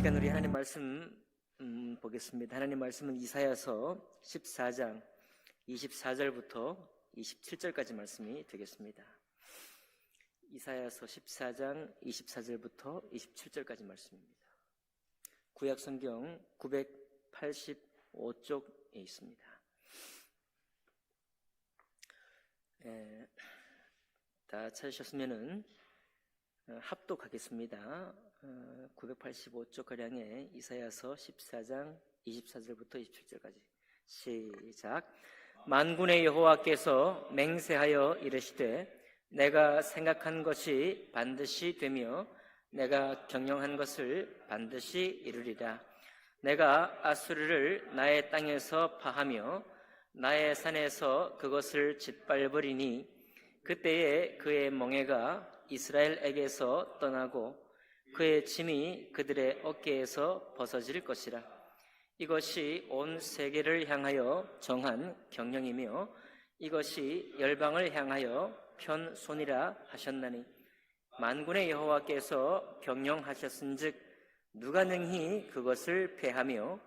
시간 우리 하나님 말씀 보겠습니다. 하나님 말씀은 이사야서 14장 24절부터 27절까지 말씀이 되겠습니다. 이사야서 14장 24절부터 27절까지 말씀입니다. 구약 성경 985쪽에 있습니다. 다 찾으셨으면은 합독하겠습니다. 985쪽 가량의 이사야서 14장 24절부터 27절까지 시작. 만군의 여호와께서 맹세하여 이르시되 내가 생각한 것이 반드시 되며 내가 경영한 것을 반드시 이루리라. 내가 아수르를 나의 땅에서 파하며 나의 산에서 그것을 짓밟으리니 그때에 그의 멍에가 이스라엘에게서 떠나고 그의 짐이 그들의 어깨에서 벗어질 것이라. 이것이 온 세계를 향하여 정한 경영이며 이것이 열방을 향하여 편손이라 하셨나니 만군의 여호와께서 경영하셨은즉 누가 능히 그것을 패하며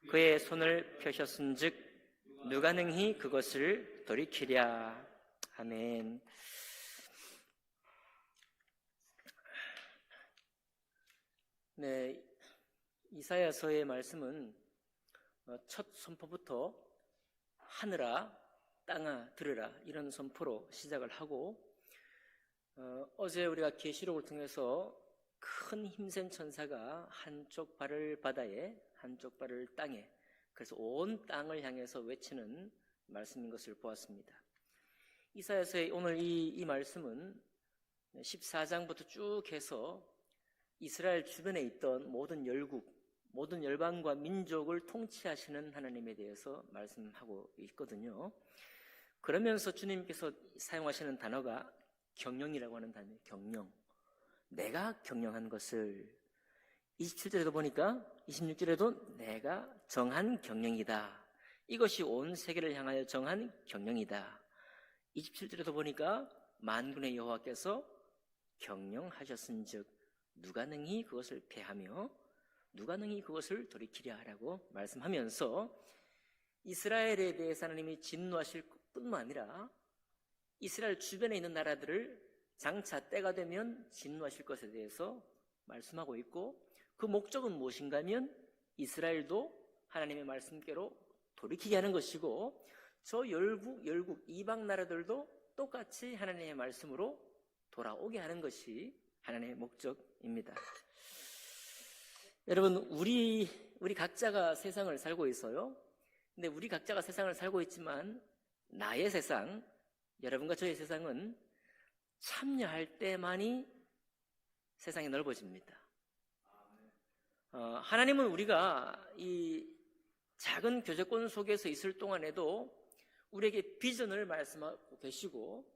그의 손을 펴셨은즉 누가 능히 그것을 돌이키랴. 아멘. 네, 이사야서의 말씀은 첫 선포부터 하늘아 땅아 들으라 이런 선포로 시작을 하고 어제 우리가 계시록을 통해서 큰 힘센 천사가 한쪽 발을 바다에 한쪽 발을 땅에, 그래서 온 땅을 향해서 외치는 말씀인 것을 보았습니다. 이사야서의 오늘 이 말씀은 14장부터 쭉 해서 이스라엘 주변에 있던 모든 열국, 모든 열방과 민족을 통치하시는 하나님에 대해서 말씀하고 있거든요. 그러면서 주님께서 사용하시는 단어가 경영이라고 하는 단어예요. 경영. 내가 경영한 것을. 27절에도 보니까 26절에도 내가 정한 경영이다. 이것이 온 세계를 향하여 정한 경영이다. 27절에도 보니까 만군의 여호와께서 경영하셨은즉 누가 능히 그것을 패하며 누가 능히 그것을 돌이키랴 라고 말씀하면서 이스라엘에 대해서 하나님이 진노하실 뿐만 아니라 이스라엘 주변에 있는 나라들을 장차 때가 되면 진노하실 것에 대해서 말씀하고 있고, 그 목적은 무엇인가 하면 이스라엘도 하나님의 말씀께로 돌이키게 하는 것이고 저 열국 이방 나라들도 똑같이 하나님의 말씀으로 돌아오게 하는 것이 하나님의 목적입니다. 여러분, 우리 각자가 세상을 살고 있어요. 근데 우리 각자가 세상을 살고 있지만 나의 세상, 여러분과 저의 세상은 참여할 때만이 세상이 넓어집니다. 하나님은 우리가 이 작은 교제권 속에서 있을 동안에도 우리에게 비전을 말씀하고 계시고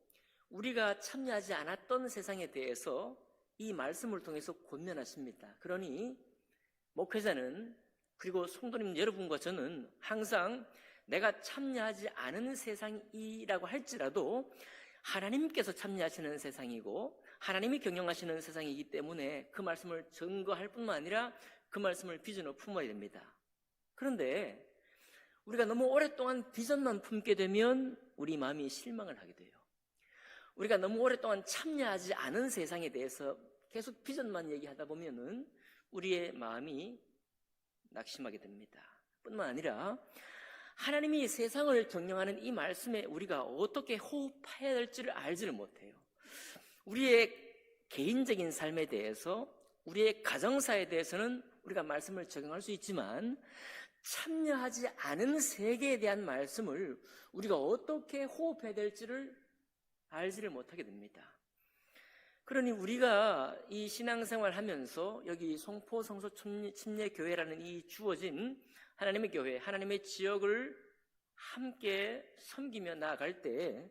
우리가 참여하지 않았던 세상에 대해서 이 말씀을 통해서 권면하십니다. 그러니 목회자는, 그리고 성도님 여러분과 저는 항상 내가 참여하지 않은 세상이라고 할지라도 하나님께서 참여하시는 세상이고 하나님이 경영하시는 세상이기 때문에 그 말씀을 증거할 뿐만 아니라 그 말씀을 비전으로 품어야 됩니다. 그런데 우리가 너무 오랫동안 비전만 품게 되면 우리 마음이 실망을 하게 돼요. 우리가 너무 오랫동안 참여하지 않은 세상에 대해서 계속 비전만 얘기하다 보면은 우리의 마음이 낙심하게 됩니다. 뿐만 아니라 하나님이 세상을 경영하는 이 말씀에 우리가 어떻게 호흡해야 될지를 알지를 못해요. 우리의 개인적인 삶에 대해서, 우리의 가정사에 대해서는 우리가 말씀을 적용할 수 있지만 참여하지 않은 세계에 대한 말씀을 우리가 어떻게 호흡해야 될지를 알지를 못하게 됩니다. 그러니 우리가 이 신앙생활 하면서 여기 송포 성소 침례교회라는 이 주어진 하나님의 교회, 하나님의 지역을 함께 섬기며 나아갈 때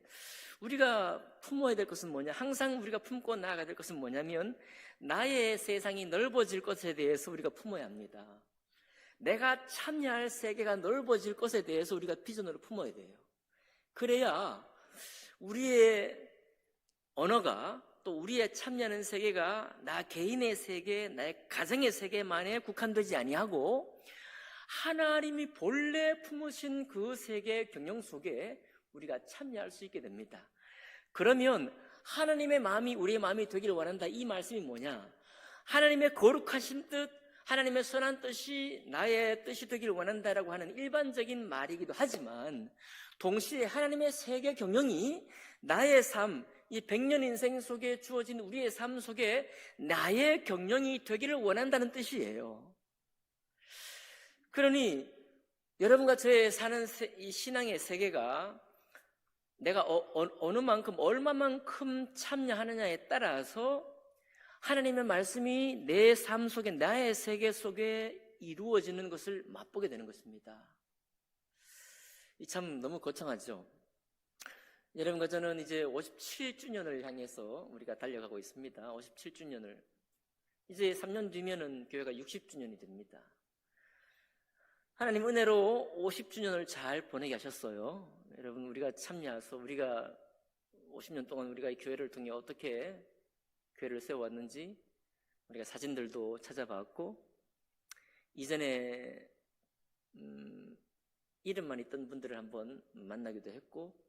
우리가 품어야 될 것은 뭐냐? 항상 우리가 품고 나아가야 될 것은 뭐냐면 나의 세상이 넓어질 것에 대해서 우리가 품어야 합니다. 내가 참여할 세계가 넓어질 것에 대해서 우리가 비전으로 품어야 돼요. 그래야 우리의 언어가 또 우리의 참여하는 세계가 나 개인의 세계, 나의 가정의 세계만에 국한되지 아니하고 하나님이 본래 품으신 그 세계 경영 속에 우리가 참여할 수 있게 됩니다. 그러면 하나님의 마음이 우리의 마음이 되기를 원한다. 이 말씀이 뭐냐? 하나님의 거룩하신 뜻, 하나님의 선한 뜻이 나의 뜻이 되기를 원한다라고 하는 일반적인 말이기도 하지만 동시에 하나님의 세계 경영이 나의 삶, 이 100년 인생 속에 주어진 우리의 삶 속에 나의 경영이 되기를 원한다는 뜻이에요. 그러니 여러분과 저의 사는 이 신앙의 세계가 내가 어느 만큼 얼마만큼 참여하느냐에 따라서 하나님의 말씀이 내 삶 속에 나의 세계 속에 이루어지는 것을 맛보게 되는 것입니다. 참 너무 거창하죠. 여러분과 저는 이제 57주년을 향해서 우리가 달려가고 있습니다. 57주년을 이제 3년 뒤면은 교회가 60주년이 됩니다. 하나님 은혜로 50주년을 잘 보내게 하셨어요. 여러분, 우리가 참여해서 우리가 50년 동안 우리가 이 교회를 통해 어떻게 교회를 세워왔는지 우리가 사진들도 찾아봤고, 이전에 이름만 있던 분들을 한번 만나기도 했고,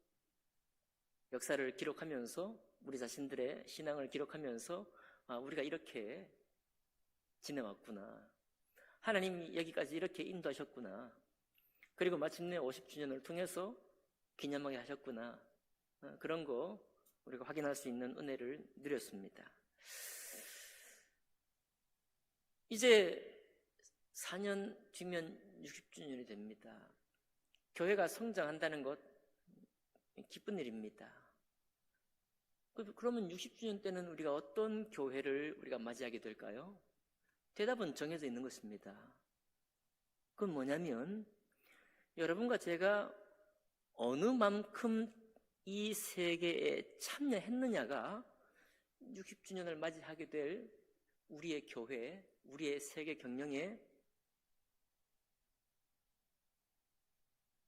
역사를 기록하면서 우리 자신들의 신앙을 기록하면서 우리가 이렇게 지내왔구나, 하나님이 여기까지 이렇게 인도하셨구나, 그리고 마침내 50주년을 통해서 기념하게 하셨구나, 그런 거 우리가 확인할 수 있는 은혜를 누렸습니다. 이제 4년 뒤면 60주년이 됩니다. 교회가 성장한다는 것 기쁜 일입니다. 그러면 60주년 때는 우리가 어떤 교회를 우리가 맞이하게 될까요? 대답은 정해져 있는 것입니다. 그건 뭐냐면 여러분과 제가 어느 만큼 이 세계에 참여했느냐가 60주년을 맞이하게 될 우리의 교회, 우리의 세계 경영의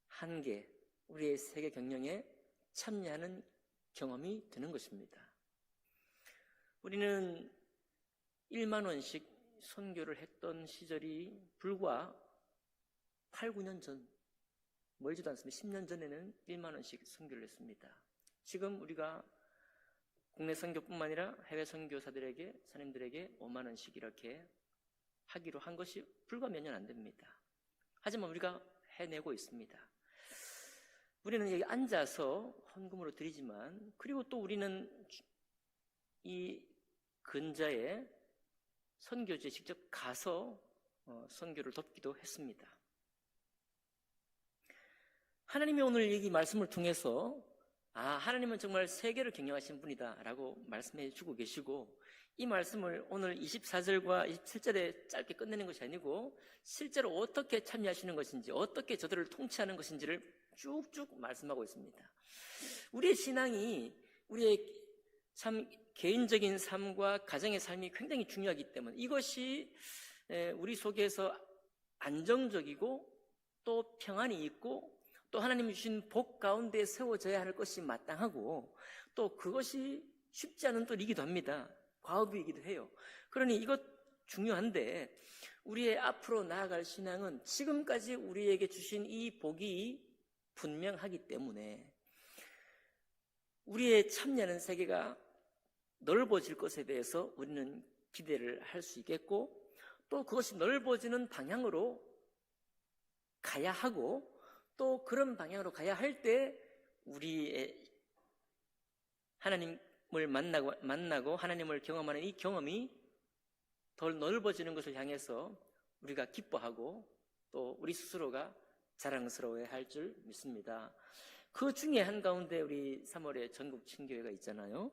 한계, 우리의 세계 경영에 참여하는 경험이 되는 것입니다. 우리는 1만 원씩 선교를 했던 시절이 불과 8, 9년 전, 멀지도 않습니다. 10년 전에는 1만 원씩 선교를 했습니다. 지금 우리가 국내 선교뿐만 아니라 해외 선교사들에게, 선생님들에게 5만 원씩 이렇게 하기로 한 것이 불과 몇 년 안 됩니다. 하지만 우리가 해내고 있습니다. 우리는 여기 앉아서 헌금으로 드리지만, 그리고 또 우리는 이 근자에 선교지에 직접 가서 선교를 돕기도 했습니다. 하나님이 오늘 이 말씀을 통해서 하나님은 정말 세계를 경영하신 분이다 라고 말씀해 주고 계시고, 이 말씀을 오늘 24절과 27절에 짧게 끝내는 것이 아니고 실제로 어떻게 참여하시는 것인지, 어떻게 저들을 통치하는 것인지를 쭉쭉 말씀하고 있습니다. 우리의 신앙이 우리의 참 개인적인 삶과 가정의 삶이 굉장히 중요하기 때문에 이것이 우리 속에서 안정적이고 또 평안이 있고 또 하나님이 주신 복 가운데 세워져야 할 것이 마땅하고, 또 그것이 쉽지 않은 또 일이기도 합니다. 과업이기도 해요. 그러니 이것 중요한데, 우리의 앞으로 나아갈 신앙은 지금까지 우리에게 주신 이 복이 분명하기 때문에 우리의 참여하는 세계가 넓어질 것에 대해서 우리는 기대를 할 수 있겠고, 또 그것이 넓어지는 방향으로 가야 하고, 또 그런 방향으로 가야 할 때 우리의 하나님을 만나고 하나님을 경험하는 이 경험이 더 넓어지는 것을 향해서 우리가 기뻐하고 또 우리 스스로가 자랑스러워야 할 줄 믿습니다. 그 중에 한가운데 우리 3월에 전국 친교회가 있잖아요.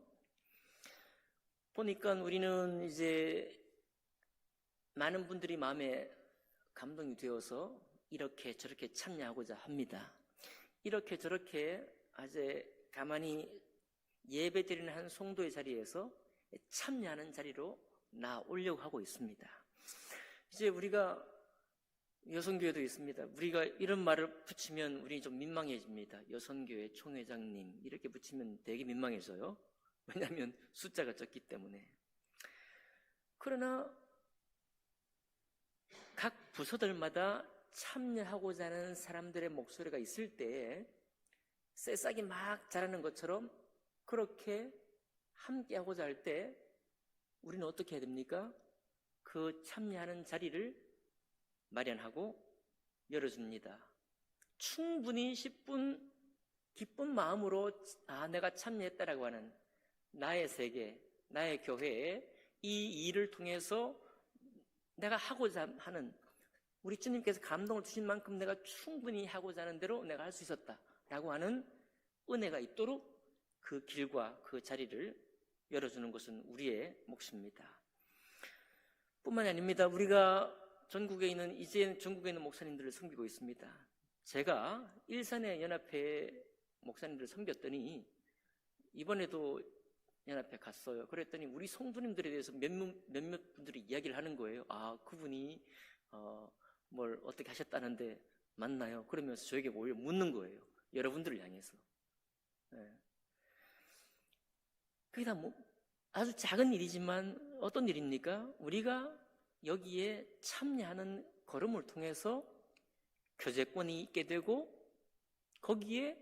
보니까 우리는 이제 많은 분들이 마음에 감동이 되어서 이렇게 저렇게 참여하고자 합니다. 이렇게 저렇게 아주 가만히 예배드리는 한 성도의 자리에서 참여하는 자리로 나오려고 하고 있습니다. 이제 우리가 여성교회도 있습니다. 우리가 이런 말을 붙이면 우리 좀 민망해집니다. 여성교회 총회장님 이렇게 붙이면 되게 민망해져요. 왜냐하면 숫자가 적기 때문에. 그러나 각 부서들마다 참여하고자 하는 사람들의 목소리가 있을 때 새싹이 막 자라는 것처럼 그렇게 함께하고자 할 때 우리는 어떻게 해야 됩니까? 그 참여하는 자리를 마련하고 열어줍니다. 충분히 10분 기쁜 마음으로 내가 참여했다라고 하는 나의 세계, 나의 교회에 이 일을 통해서 내가 하고자 하는, 우리 주님께서 감동을 주신 만큼 내가 충분히 하고자 하는 대로 내가 할 수 있었다라고 하는 은혜가 있도록 그 길과 그 자리를 열어주는 것은 우리의 몫입니다. 뿐만이 아닙니다. 우리가 이제 전국에 있는 목사님들을 섬기고 있습니다. 제가 일산의 연합회 목사님들을 섬겼더니 이번에도 연합회 갔어요. 그랬더니 우리 성도님들에 대해서 몇몇 분들이 이야기를 하는 거예요. 그분이 뭘 어떻게 하셨다는데 맞나요? 그러면서 저에게 오히려 묻는 거예요. 여러분들을 향해서. 그게 다 아주 작은 일이지만 어떤 일입니까? 우리가 여기에 참여하는 걸음을 통해서 교제권이 있게 되고 거기에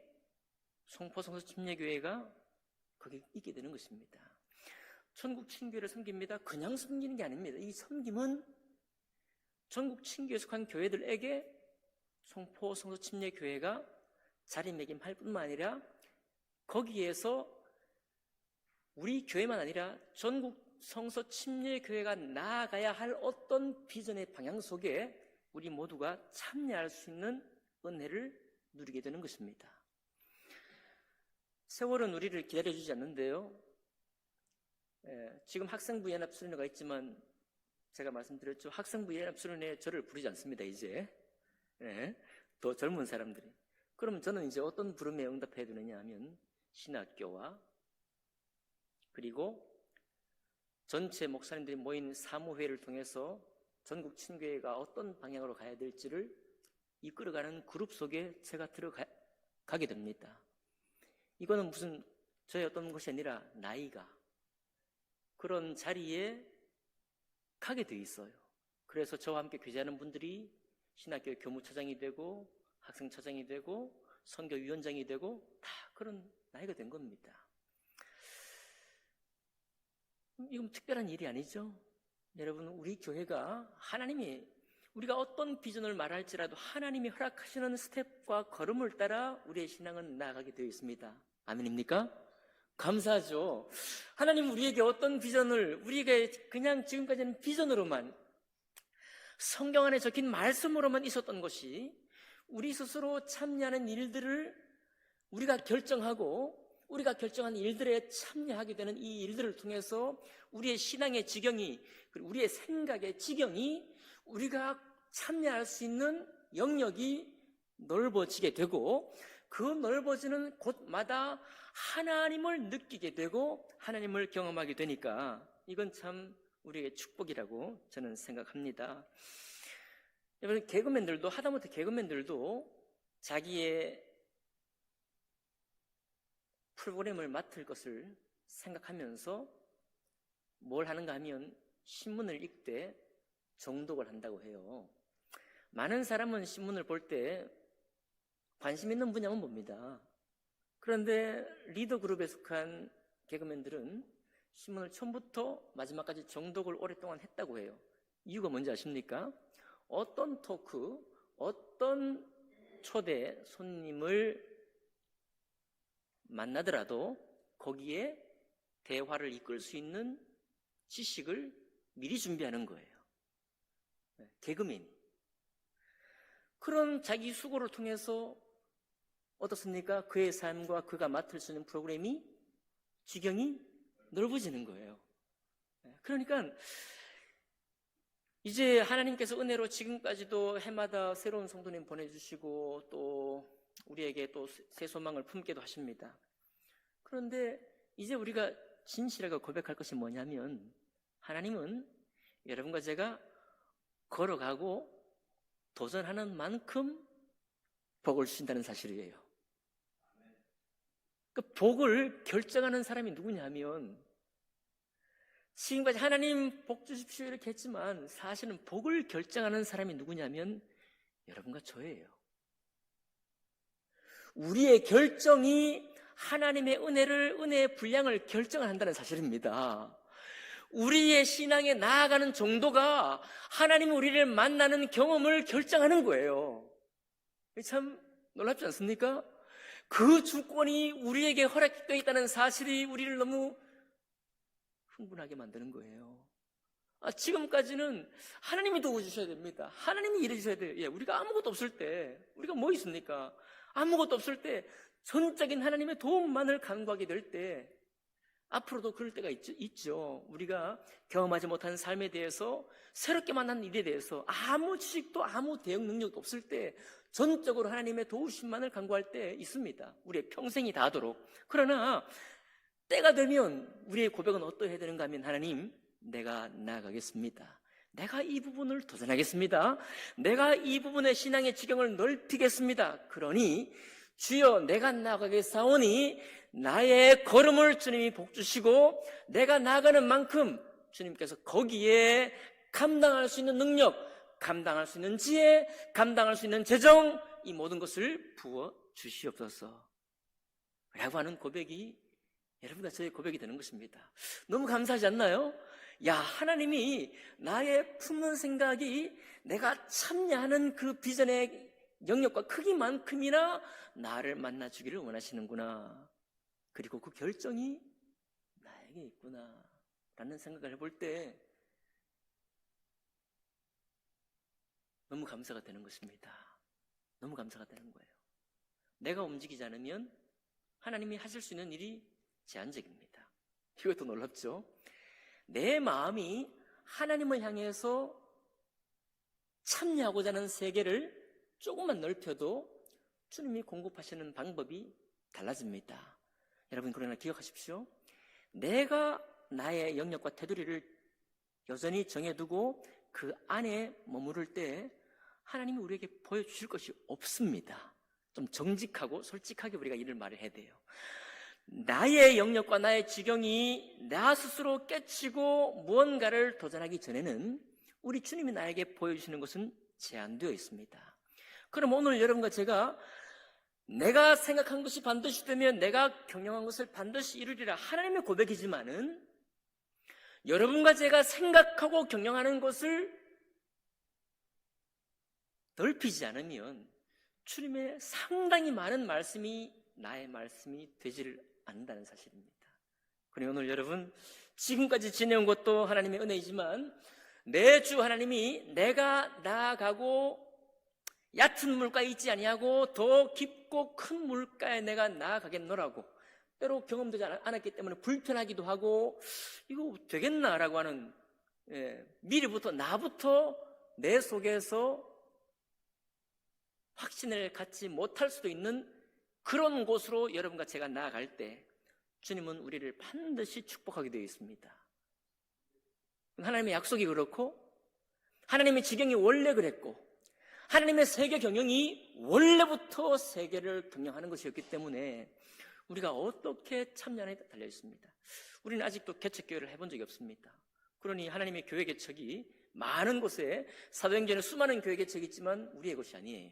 송포성서침례교회가 거기 있게 되는 것입니다. 전국 친교회를 섬깁니다. 그냥 섬기는 게 아닙니다. 이 섬김은 전국 친교회에 속한 교회들에게 송포성서침례교회가 자리매김할 뿐만 아니라 거기에서 우리 교회만 아니라 전국 성서침례교회가 나아가야 할 어떤 비전의 방향 속에 우리 모두가 참여할 수 있는 은혜를 누리게 되는 것입니다. 세월은 우리를 기다려주지 않는데요. 지금 학생부 연합수련회가 있지만 제가 말씀드렸죠. 학생부 연합수련회에 저를 부르지 않습니다. 이제 더 젊은 사람들이. 그러면 저는 이제 어떤 부름에 응답해야 되느냐 하면 신학교와 그리고 전체 목사님들이 모인 사무회를 통해서 전국 친교회가 어떤 방향으로 가야 될지를 이끌어가는 그룹 속에 제가 들어가게 됩니다. 이거는 무슨 저의 어떤 것이 아니라 나이가 그런 자리에 가게 돼 있어요. 그래서 저와 함께 교제하는 분들이 신학교 교무처장이 되고 학생처장이 되고 선교위원장이 되고 다 그런 나이가 된 겁니다. 이건 특별한 일이 아니죠. 여러분, 우리 교회가 우리가 어떤 비전을 말할지라도 하나님이 허락하시는 스텝과 걸음을 따라 우리의 신앙은 나아가게 되어 있습니다. 아멘입니까? 감사하죠. 하나님 우리에게 어떤 비전을, 우리에게 그냥 지금까지는 비전으로만, 성경 안에 적힌 말씀으로만 있었던 것이 우리 스스로 참여하는 일들을 우리가 결정하고 우리가 결정한 일들에 참여하게 되는 이 일들을 통해서 우리의 신앙의 지경이, 그리고 우리의 생각의 지경이, 우리가 참여할 수 있는 영역이 넓어지게 되고 그 넓어지는 곳마다 하나님을 느끼게 되고 하나님을 경험하게 되니까 이건 참 우리에게 축복이라고 저는 생각합니다. 여러분, 하다못해 개그맨들도 자기의 프로그램을 맡을 것을 생각하면서 뭘 하는가 하면 신문을 읽되 정독을 한다고 해요. 많은 사람은 신문을 볼 때 관심 있는 분야만 봅니다. 그런데 리더 그룹에 속한 개그맨들은 신문을 처음부터 마지막까지 정독을 오랫동안 했다고 해요. 이유가 뭔지 아십니까? 어떤 토크, 어떤 초대 손님을 만나더라도 거기에 대화를 이끌 수 있는 지식을 미리 준비하는 거예요. 개그맨이. 그런 자기 수고를 통해서 어떻습니까? 그의 삶과 그가 맡을 수 있는 프로그램이 지경이 넓어지는 거예요. 그러니까 이제 하나님께서 은혜로 지금까지도 해마다 새로운 성도님 보내주시고 또 우리에게 또 새 소망을 품게도 하십니다. 그런데 이제 우리가 진실하게 고백할 것이 뭐냐면 하나님은 여러분과 제가 걸어가고 도전하는 만큼 복을 주신다는 사실이에요. 그 복을 결정하는 사람이 누구냐면, 지금까지 하나님 복 주십시오 이렇게 했지만 사실은 복을 결정하는 사람이 누구냐면 여러분과 저예요. 우리의 결정이 하나님의 은혜의 분량을 결정한다는 사실입니다. 우리의 신앙에 나아가는 정도가 하나님이 우리를 만나는 경험을 결정하는 거예요. 참 놀랍지 않습니까? 그 주권이 우리에게 허락되어 있다는 사실이 우리를 너무 흥분하게 만드는 거예요. 지금까지는 하나님이 도와주셔야 됩니다. 하나님이 일해주셔야 돼요. 예, 우리가 아무것도 없을 때, 우리가 뭐 있습니까? 아무것도 없을 때 전적인 하나님의 도움만을 간구하게 될 때, 앞으로도 그럴 때가 있죠. 우리가 경험하지 못한 삶에 대해서, 새롭게 만난 일에 대해서 아무 지식도 아무 대응 능력도 없을 때 전적으로 하나님의 도우심만을 간구할 때 있습니다. 우리의 평생이 다하도록. 그러나 때가 되면 우리의 고백은 어떠해야 되는가 하면, 하나님, 내가 나아가겠습니다. 내가 이 부분을 도전하겠습니다. 내가 이 부분의 신앙의 지경을 넓히겠습니다. 그러니 주여, 내가 나아가겠사오니 나의 걸음을 주님이 복주시고 내가 나아가는 만큼 주님께서 거기에 감당할 수 있는 능력, 감당할 수 있는 지혜, 감당할 수 있는 재정, 이 모든 것을 부어 주시옵소서 라고 하는 고백이 여러분과 저의 고백이 되는 것입니다. 너무 감사하지 않나요? 야, 하나님이 나의 품는 생각이 내가 참여하는 그 비전의 영역과 크기만큼이나 나를 만나주기를 원하시는구나. 그리고 그 결정이 나에게 있구나 라는 생각을 해볼 때 너무 감사가 되는 것입니다. 너무 감사가 되는 거예요. 내가 움직이지 않으면 하나님이 하실 수 있는 일이 제한적입니다. 이것도 놀랍죠? 내 마음이 하나님을 향해서 참여하고자 하는 세계를 조금만 넓혀도 주님이 공급하시는 방법이 달라집니다. 여러분, 그러나 기억하십시오. 내가 나의 영역과 테두리를 여전히 정해두고 그 안에 머무를 때 하나님이 우리에게 보여주실 것이 없습니다. 좀 정직하고 솔직하게 우리가 이를 말해야 돼요. 나의 영역과 나의 지경이 나 스스로 깨치고 무언가를 도전하기 전에는 우리 주님이 나에게 보여주시는 것은 제한되어 있습니다. 그럼 오늘 여러분과 제가 내가 생각한 것이 반드시 되면 내가 경영한 것을 반드시 이루리라, 하나님의 고백이지만은 여러분과 제가 생각하고 경영하는 것을 넓히지 않으면 주님의 상당히 많은 말씀이 나의 말씀이 되지를 않는다는 사실입니다. 그러니 오늘 여러분, 지금까지 지내온 것도 하나님의 은혜이지만 내 주 하나님이 내가 나아가고 얕은 물가에 있지 아니하고 더 깊고 큰 물가에 내가 나아가겠노라고, 때로 경험되지 않았기 때문에 불편하기도 하고 이거 되겠나라고 하는, 미리부터 나부터 내 속에서 확신을 갖지 못할 수도 있는 그런 곳으로 여러분과 제가 나아갈 때 주님은 우리를 반드시 축복하게 되어 있습니다. 하나님의 약속이 그렇고 하나님의 지경이 원래 그랬고 하나님의 세계 경영이 원래부터 세계를 경영하는 것이었기 때문에 우리가 어떻게 참여하느냐에 달려 있습니다. 우리는 아직도 개척교회를 해본 적이 없습니다. 그러니 하나님의 교회 개척이 많은 곳에, 사도행전에 수많은 교회 개척이 있지만 우리의 것이 아니에요.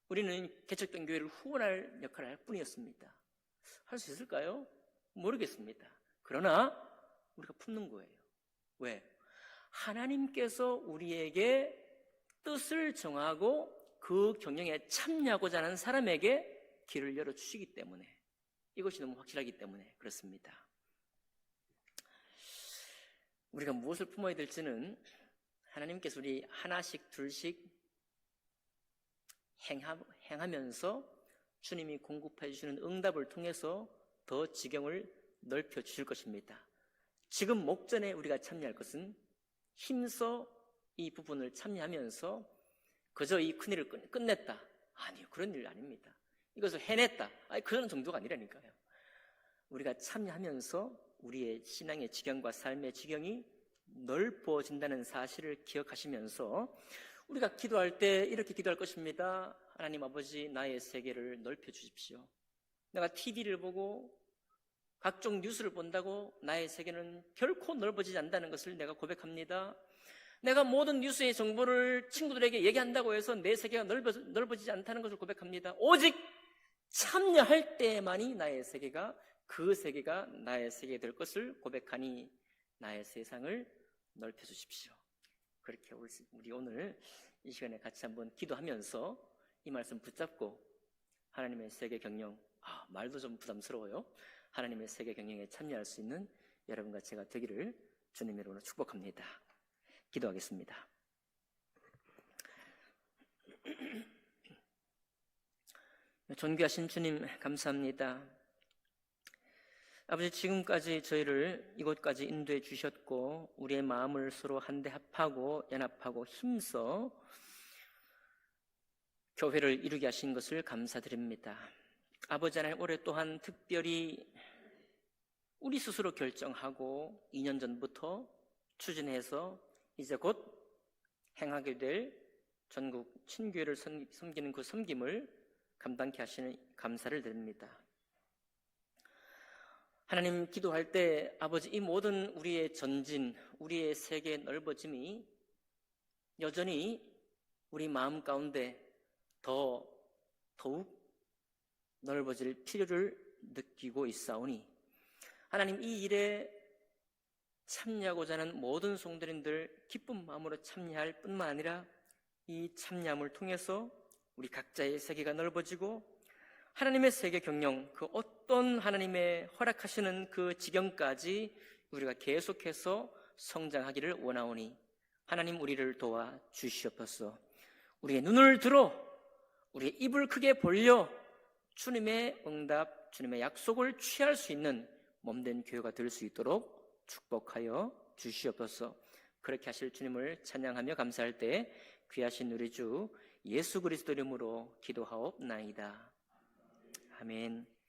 우리는 개척된 교회를 후원할 역할을 할 뿐이었습니다. 할 수 있을까요? 모르겠습니다. 그러나 우리가 품는 거예요. 왜? 하나님께서 우리에게 뜻을 정하고 그 경영에 참여하고자 하는 사람에게 길을 열어주시기 때문에, 이것이 너무 확실하기 때문에 그렇습니다. 우리가 무엇을 품어야 될지는 하나님께서 우리 하나씩 둘씩 행하면서 주님이 공급해 주시는 응답을 통해서 더 지경을 넓혀 주실 것입니다. 지금 목전에 우리가 참여할 것은 힘써 이 부분을 참여하면서 그저 이 큰일을 끝냈다, 아니요, 그런 일 아닙니다. 이것을 해냈다, 그런 정도가 아니라니까요. 우리가 참여하면서 우리의 신앙의 지경과 삶의 지경이 넓어진다는 사실을 기억하시면서 우리가 기도할 때 이렇게 기도할 것입니다. 하나님 아버지, 나의 세계를 넓혀 주십시오. 내가 TV를 보고 각종 뉴스를 본다고 나의 세계는 결코 넓어지지 않는다는 것을 내가 고백합니다. 내가 모든 뉴스의 정보를 친구들에게 얘기한다고 해서 내 세계가 넓어지지 않다는 것을 고백합니다. 오직 참여할 때만이 나의 세계가, 그 세계가 나의 세계가 될 것을 고백하니 나의 세상을 넓혀주십시오. 그렇게 우리 오늘 이 시간에 같이 한번 기도하면서 이 말씀 붙잡고 하나님의 세계 경영, 말도 좀 부담스러워요. 하나님의 세계 경영에 참여할 수 있는 여러분과 제가 되기를 주님의 이름으로 축복합니다. 기도하겠습니다. 존귀하신 주님, 감사합니다. 아버지, 지금까지 저희를 이곳까지 인도해 주셨고 우리의 마음을 서로 한데 합하고 연합하고 힘써 교회를 이루게 하신 것을 감사드립니다. 아버지 하나님, 올해 또한 특별히 우리 스스로 결정하고 2년 전부터 추진해서 이제 곧 행하게 될 전국 친교회를 섬기는 그 섬김을 감당케 하시는 감사를 드립니다. 하나님, 기도할 때 아버지, 이 모든 우리의 전진, 우리의 세계 넓어짐이 여전히 우리 마음 가운데 더욱 넓어질 필요를 느끼고 있사오니 하나님, 이 일에 참여하고자 하는 모든 성도님들 기쁜 마음으로 참여할 뿐만 아니라 이 참여함을 통해서 우리 각자의 세계가 넓어지고 하나님의 세계 경영, 그 어떤 하나님의 허락하시는 그 지경까지 우리가 계속해서 성장하기를 원하오니 하나님, 우리를 도와 주시옵소서. 우리의 눈을 들어 우리의 입을 크게 벌려 주님의 응답, 주님의 약속을 취할 수 있는 몸된 교회가 될 수 있도록 축복하여 주시옵소서. 그렇게 하실 주님을 찬양하며 감사할 때 귀하신 우리 주 예수 그리스도 이름으로 기도하옵나이다. 아멘.